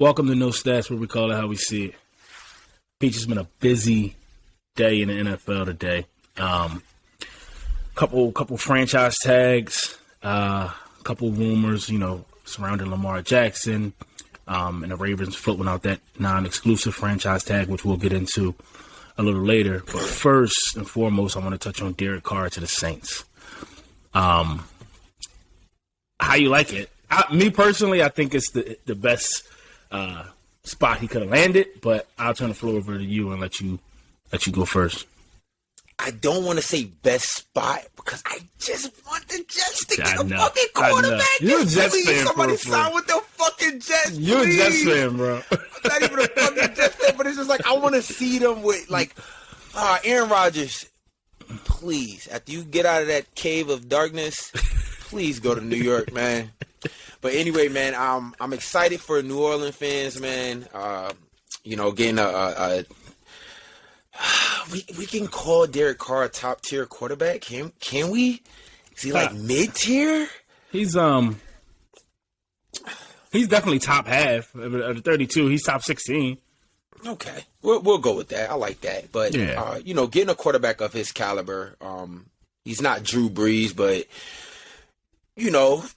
Welcome to No Stats, where we call it how we see it. Peach, has been a busy day in the NFL today. Couple franchise tags, couple rumors, surrounding Lamar Jackson, and the Ravens floating out that non-exclusive franchise tag, which we'll get into a little later. But first and foremost, I want to touch on Derek Carr to the Saints. How you like it? Me personally, I think it's the best spot he could have landed, but I'll turn the floor over to you and let you go first. I don't want to say best spot because I just want the Jets to get a fucking quarterback. You're a Jets fan, somebody bro. sign with the fucking Jets. You're a Jets fan, bro. I'm not even a fucking Jets fan, but it's just like I want to see them with Aaron Rodgers. Please, after you get out of that cave of darkness, please go to New York, man. But anyway, man, I'm excited for New Orleans fans, man. Getting we can call Derek Carr a top tier quarterback. Can we? Is he like mid tier? He's definitely top half of the 32. He's top 16. Okay, we'll go with that. I like that. But yeah. Getting a quarterback of his caliber, he's not Drew Brees, but it's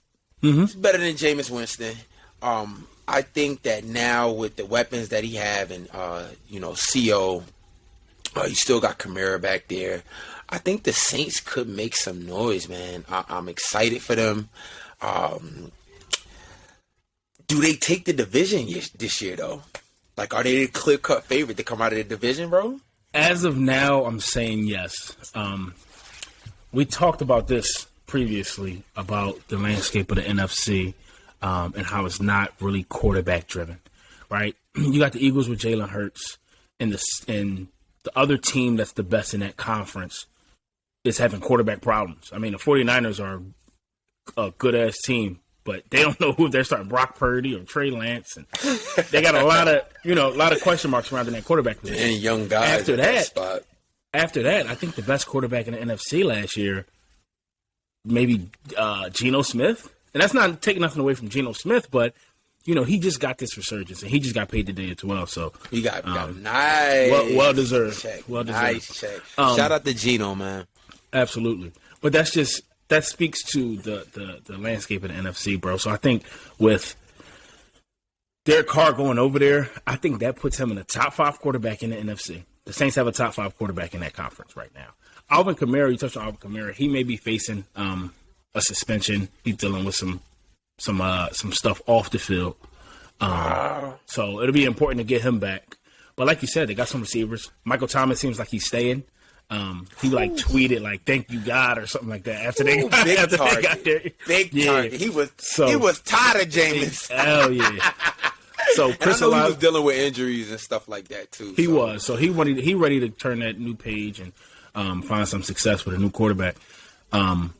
better than Jameis Winston. I think that now with the weapons that he have and CO, you still got Kamara back there. I think the Saints could make some noise, man. I'm excited for them. Do they take the division this year, though? Like, are they the clear-cut favorite to come out of the division, bro? As of now, I'm saying yes. We talked about this previously, about the landscape of the NFC and how it's not really quarterback-driven, right? You got the Eagles with Jalen Hurts, and the other team that's the best in that conference is having quarterback problems. I mean, the 49ers are a good-ass team, but they don't know who they're starting, Brock Purdy or Trey Lance. And they got a lot of question marks surrounding that quarterback position. And young guys after that, I think the best quarterback in the NFC last year, maybe Geno Smith. And that's not taking nothing away from Geno Smith, but he just got this resurgence, and he just got paid today as well. So he got nice, well deserved, check. Well deserved. Nice check. Shout out to Geno, man. Absolutely, but that speaks to the landscape of the NFC, bro. So I think with Derek Carr going over there, I think that puts him in the top 5 quarterback in the NFC. The Saints have a top 5 quarterback in that conference right now. Alvin Kamara, you touched on Alvin Kamara. He may be facing a suspension. He's dealing with some stuff off the field. So it'll be important to get him back. But like you said, they got some receivers. Michael Thomas seems like he's staying. He tweeted "Thank you God" or something like that after they got there. Big target. He was tired of Jameis. Hell yeah. So Chris I know he was dealing with injuries and stuff like that too. He was. So he ready to turn that new page and find some success with a new quarterback. Who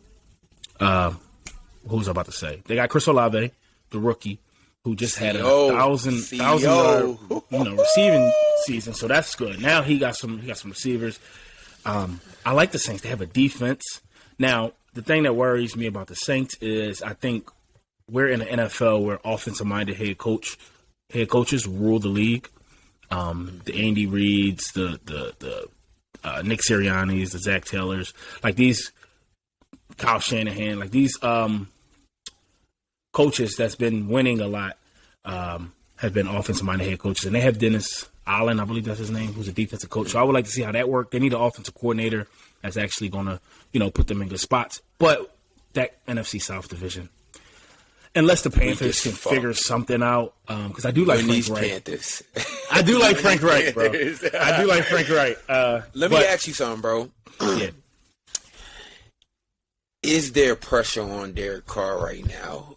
was I about to say? They got Chris Olave, the rookie, who just had a 1,000 yard, receiving season. So that's good. Now he got some receivers. I like the Saints. They have a defense. Now, the thing that worries me about the Saints is I think we're in the NFL where offensive-minded head coaches rule the league. The Andy Reids, the Nick Siriannis, the Zach Taylors, like these Kyle Shanahan, like these coaches that's been winning a lot have been offensive-minded head coaches. And they have Dennis Allen, I believe that's his name, who's a defensive coach. So I would like to see how that works. They need an offensive coordinator that's actually going to, put them in good spots. But that NFC South division, unless the Panthers can figure something out, because I do like Frank Wright. Panthers. I do like Frank Wright, bro. I do like Frank Wright. Let me ask you something, bro. Yeah. Is there pressure on Derek Carr right now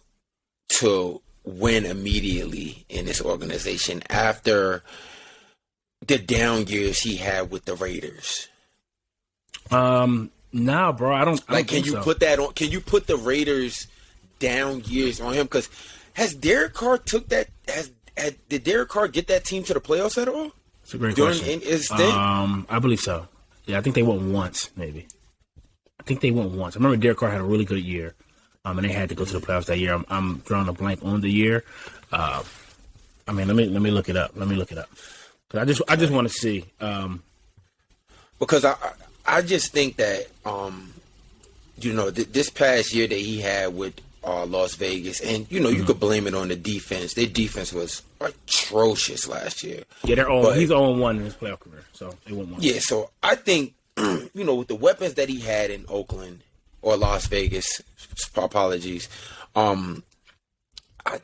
to win immediately in this organization after the down years he had with the Raiders? Nah, bro. I don't can you put that on? Can you put the Raiders down years on him? Because has Derek Carr did Derek Carr get that team to the playoffs at all? It's a great question. I believe so. Yeah, I think they went once, maybe. I remember Derek Carr had a really good year, and they had to go to the playoffs that year. I'm drawing a blank on the year. I mean, let me look it up. Let me look it up. 'Cause I just want to see. Because I just think that this past year that he had with Las Vegas, and you could blame it on the defense. Their defense was atrocious last year. Yeah, he's 0-1 in his playoff career, so they won one. Yeah, so I think with the weapons that he had in Oakland or Las Vegas, apologies, I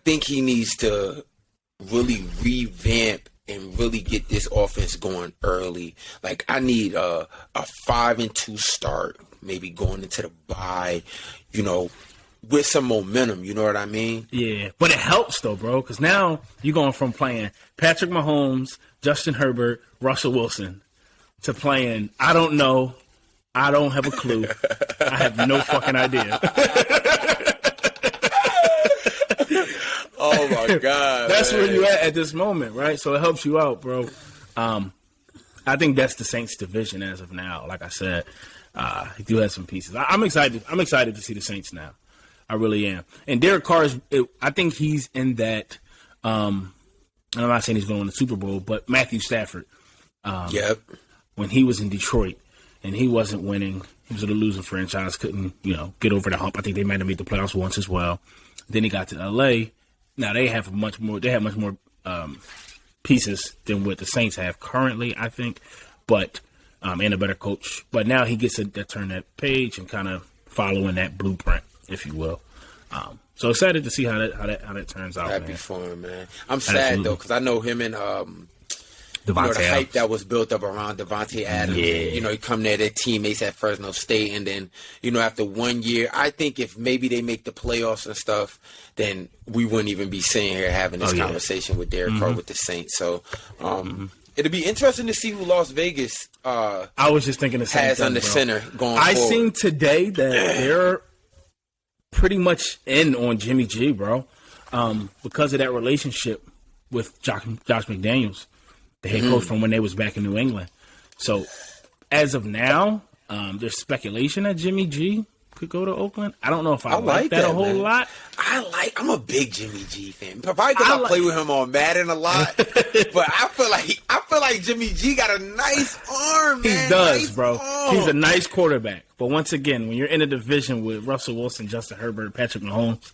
think he needs to really revamp and really get this offense going early. Like, I need a 5-2 start, maybe going into the bye, with some momentum. You know what I mean? Yeah, but it helps though, bro, because now you're going from playing Patrick Mahomes, Justin Herbert, Russell Wilson, to playing I don't know, I don't have a clue, I have no fucking idea. Oh my God, that's where you at this moment, right? So it helps you out, bro. I think that's the Saints division as of now. Like I said, he do have some pieces. I'm excited. I'm excited to see the Saints now. I really am. And Derek Carr I think he's in that. And I'm not saying he's going to win the Super Bowl, but Matthew Stafford. Yep. When he was in Detroit and he wasn't winning, he was a losing franchise. Couldn't get over the hump. I think they might have made the playoffs once as well. Then he got to L.A. Now they have much more. They have much more pieces than what the Saints have currently, I think, but and a better coach. But now he gets to turn that page and kind of following that blueprint, if you will. So excited to see how that turns out. Happy man. for him, man. I'm sad though because I know him and the Adams. hype that was built up around Devontae Adams. Yeah. And, he come there, their teammates at Fresno State, and then after 1 year, I think if maybe they make the playoffs and stuff, then we wouldn't even be sitting here having this conversation with Derek Carr with the Saints. So it'll be interesting to see who Las Vegas I was just thinking the same has thing, under bro. center going I forward. seen today that they're pretty much in on Jimmy G, bro, because of that relationship with Josh McDaniels, the head coach from when they was back in New England. So as of now, there's speculation that Jimmy G could go to Oakland. I don't know if I like that a whole man. lot. I'm a big Jimmy G fan. Probably because I play with him on Madden a lot. But I feel like Jimmy G got a nice arm, man. He does, nice bro. arm. He's a nice quarterback. But once again, when you're in a division with Russell Wilson, Justin Herbert, Patrick Mahomes,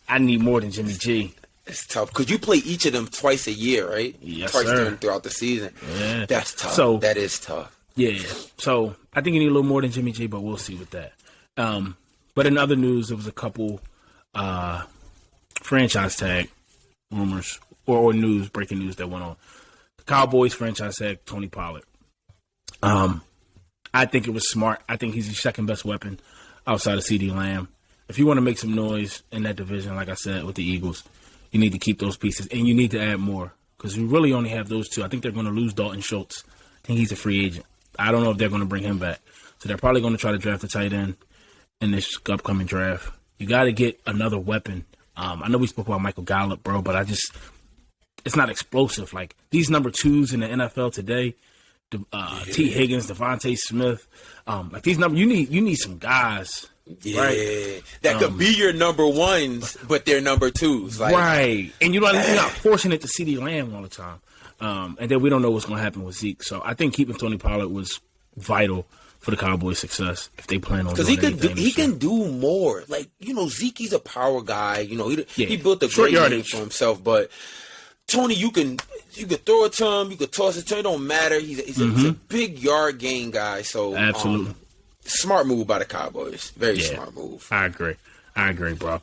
I need more than Jimmy G. It's tough because you play each of them twice a year, right? Yes, twice sir. throughout the season. Yeah. That's tough. So, that is tough. Yeah. So I think you need a little more than Jimmy G, but we'll see with that. But in other news, there was a couple franchise tag rumors or breaking news that went on. The Cowboys franchise tag Tony Pollard. I think it was smart. I think he's the second best weapon outside of CeeDee Lamb. If you want to make some noise in that division, like I said, with the Eagles, you need to keep those pieces, and you need to add more because you really only have those two. I think they're going to lose Dalton Schultz. I think he's a free agent. I don't know if they're going to bring him back. So they're probably going to try to draft a tight end in this upcoming draft. You got to get another weapon. I know we spoke about Michael Gallup, bro, but it's not explosive. Like these number twos in the NFL today, T. Higgins, Devontae Smith, like these numbers, you need some guys. Yeah, right? That could be your number ones, but they're number twos. Like, right. And you're not forcing it to CeeDee Lamb all the time. And then we don't know what's going to happen with Zeke. So I think keeping Tony Pollard was vital for the Cowboys' success if they plan on doing anything. He can do more. Like, Zeke, he's a power guy. He built a Short great name yardage for himself. But Tony, you can throw it to him, you can toss it to him. It don't matter. He's a big yard gain guy. So absolutely. Smart move by the Cowboys. Very smart move. I agree, bro.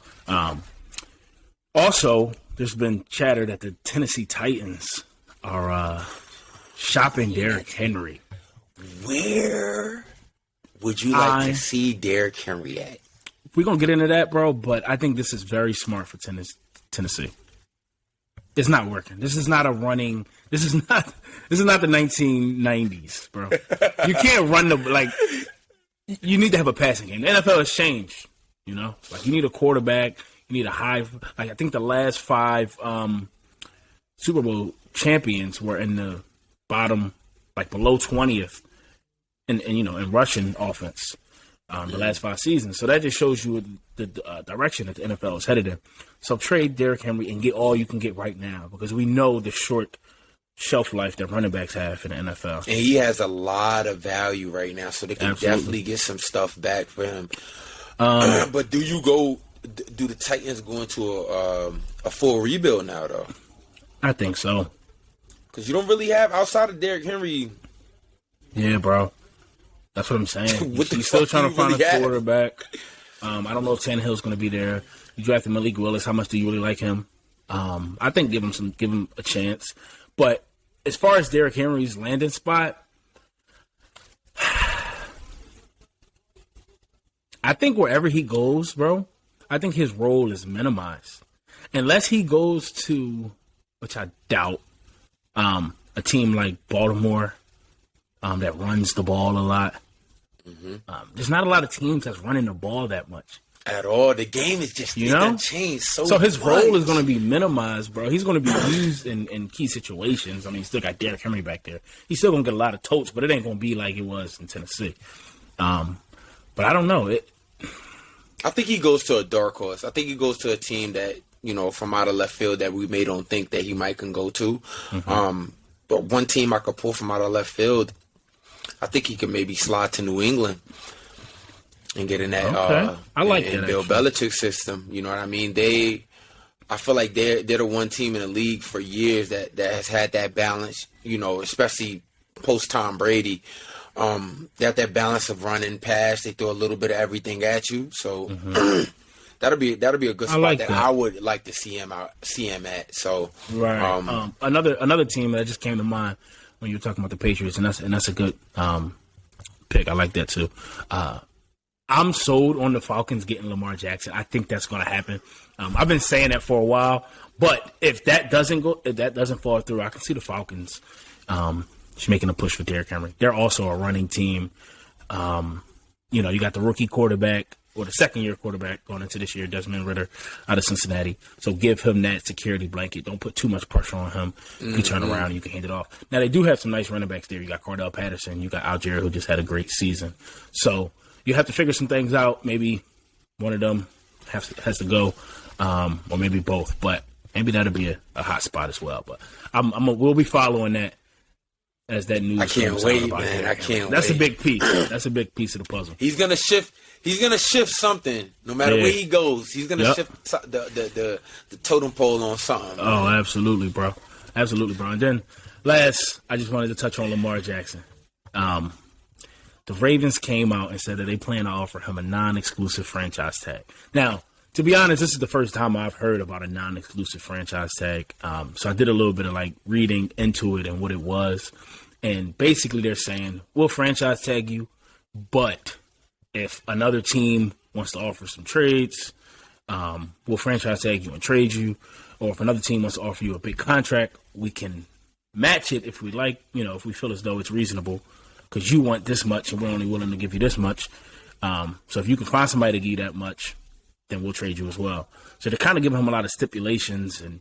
Also, there's been chatter that the Tennessee Titans are shopping Derrick Henry. Where would you like to see Derrick Henry at? We're going to get into that, bro, but I think this is very smart for Tennessee. It's not working. This is not the 1990s, bro. You can't run you need to have a passing game. The NFL has changed, Like you need a quarterback, you need a high I think the last 5 Super Bowl champions were in the bottom below 20th in rushing offense. the last 5 seasons. So that just shows you the direction that the NFL is headed in. So trade Derrick Henry and get all you can get right now because we know the short shelf life that running backs have in the NFL. And he has a lot of value right now, so they can definitely get some stuff back for him. But do the Titans go into a full rebuild now, though? I think so. Because you don't really have, outside of Derrick Henry. Yeah, bro. That's what I'm saying. What the You're still fuck trying do to you find really a have? quarterback. I don't know if Tannehill's going to be there. You drafted Malik Willis. How much do you really like him? I think give him a chance. But as far as Derrick Henry's landing spot, I think wherever he goes, bro, I think his role is minimized. Unless he goes to, which I doubt, a team like Baltimore that runs the ball a lot. Mm-hmm. There's not a lot of teams that's running the ball that much. At all. The game is just, changed so much. So his role is going to be minimized, bro. He's going to be used in key situations. I mean, he's still got Derrick Henry back there. He's still going to get a lot of totes, but it ain't going to be like it was in Tennessee. But I don't know. I think he goes to a dark horse. I think he goes to a team that, from out of left field that we may don't think that he might can go to. Mm-hmm. But one team I could pull from out of left field, I think he could maybe slide to New England and get in that. Okay. I like in that, Bill actually. Belichick system. You know what I mean? I feel like they're the one team in the league for years that has had that balance. Especially post Tom Brady. They have that balance of running, pass. They throw a little bit of everything at you. So that'll be a good spot that I would like to see him at. So right. Another team that just came to mind when you were talking about the Patriots, and that's a good pick. I like that too. I'm sold on the Falcons getting Lamar Jackson. I think that's going to happen. I've been saying that for a while, but if that doesn't fall through, I can see the Falcons just making a push for Derrick Henry. They're also a running team. You got the rookie quarterback or the second-year quarterback going into this year, Desmond Ridder out of Cincinnati. So give him that security blanket. Don't put too much pressure on him. You turn around and you can hand it off. Now, they do have some nice running backs there. You got Cordell Patterson. You got Algier, who just had a great season. So you have to figure some things out. Maybe one of them has to go, or maybe both. But maybe that'll be a hot spot as well. But we'll be following that as that news. I can't wait, man. I can't wait. That's a big piece. That's a big piece of the puzzle. He's gonna shift. He's gonna shift something. No matter where he goes, he's gonna shift the totem pole on something. Man. Oh, absolutely, bro. Absolutely, bro. And then last, I just wanted to touch on Lamar Jackson. The Ravens came out and said that they plan to offer him a non-exclusive franchise tag. Now, to be honest, this is the first time I've heard about a non-exclusive franchise tag. So I did a little bit of reading into it and what it was. And basically they're saying, we'll franchise tag you, but if another team wants to offer some trades, we'll franchise tag you and trade you. Or if another team wants to offer you a big contract, we can match it if we like, if we feel as though it's reasonable. Because you want this much and we're only willing to give you this much. So if you can find somebody to give you that much, then we'll trade you as well. So they're kind of giving him a lot of stipulations and,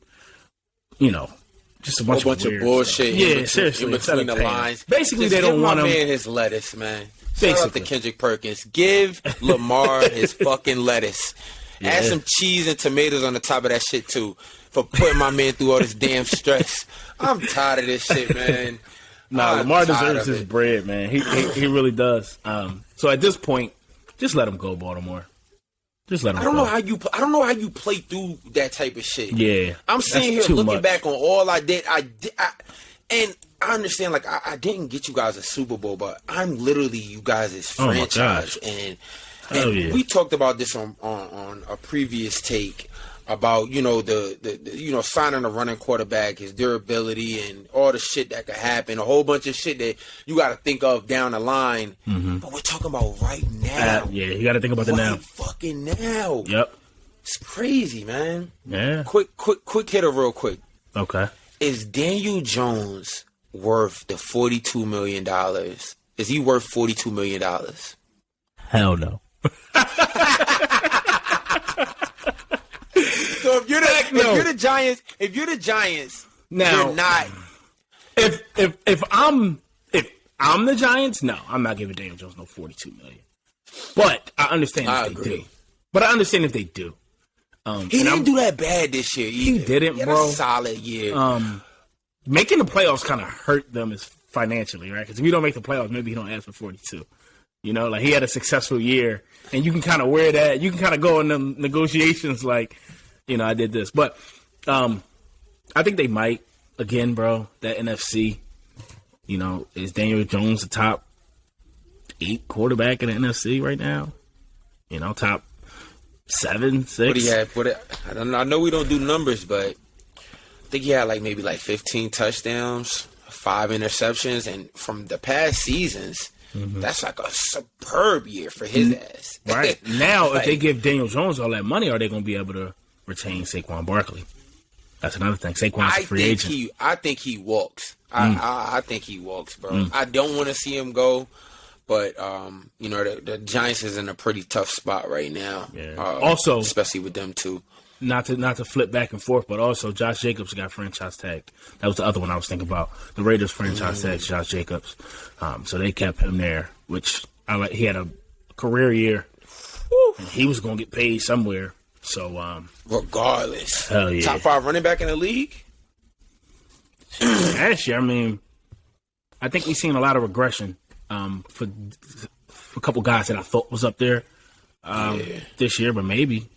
just a bunch of bullshit. Yeah, seriously. In between the lines. Basically, just they don't want him. Give my man his lettuce, man. Shout out to Kendrick Perkins. Give Lamar his fucking lettuce. Yeah. Add some cheese and tomatoes on the top of that shit, too, for putting my man through all this damn stress. I'm tired of this shit, man. Nah, Lamar deserves his bread, man. He really does. So at this point, just let him go, Baltimore. Just let him go. I don't know how you play through that type of shit. Yeah. I'm sitting here looking back on all I did. And I understand, I didn't get you guys a Super Bowl, but I'm literally you guys' franchise. And we talked about this on a previous take about, the signing a running quarterback, his durability and all the shit that could happen, a whole bunch of shit that you got to think of down the line. Mm-hmm. But we're talking about right now. You got to think about the now. Fucking now. Yep. It's crazy, man. Yeah. Quick hitter real quick. Okay. Is Daniel Jones worth the $42 million? Is he worth $42 million? Hell no. So if you're the Giants, now you're not. If I'm the Giants, no, I'm not giving Daniel Jones no $42 million. But I understand I if they agree. do. But I understand if they do. He didn't do that bad this year either. He didn't, He had bro. a solid year. Making the playoffs kind of hurt them as financially, right? Because if you don't make the playoffs, maybe you don't ask for 42. You know, like he had a successful year, and you can kind of wear that. You can kind of go in them negotiations like, you know, I did this. But I think they might, again, bro, that NFC, you know, is Daniel Jones the top 8 quarterback in the NFC right now? You know, top 7, 6. What do you have? I don't know. I know we don't do numbers, but I think he had maybe 15 touchdowns, 5 interceptions, and from the past seasons, that's like a superb year for his ass. Right. Now, if they give Daniel Jones all that money, are they going to be able to retain Saquon Barkley? That's another thing. Saquon's a free agent. I think he walks. I think he walks, bro. I don't want to see him go. But you know, the Giants is in a pretty tough spot right now. Yeah. Also, especially with them too. Not to flip back and forth, but also Josh Jacobs got franchise tagged. That was the other one I was thinking about. The Raiders franchise tagged Josh Jacobs, so they kept him there. Which I like. He had a career year, and he was going to get paid somewhere. So regardless, hell yeah, top 5 running back in the league. Last year, I mean, I think we've seen a lot of regression. For a couple guys that I thought was up there this year, but maybe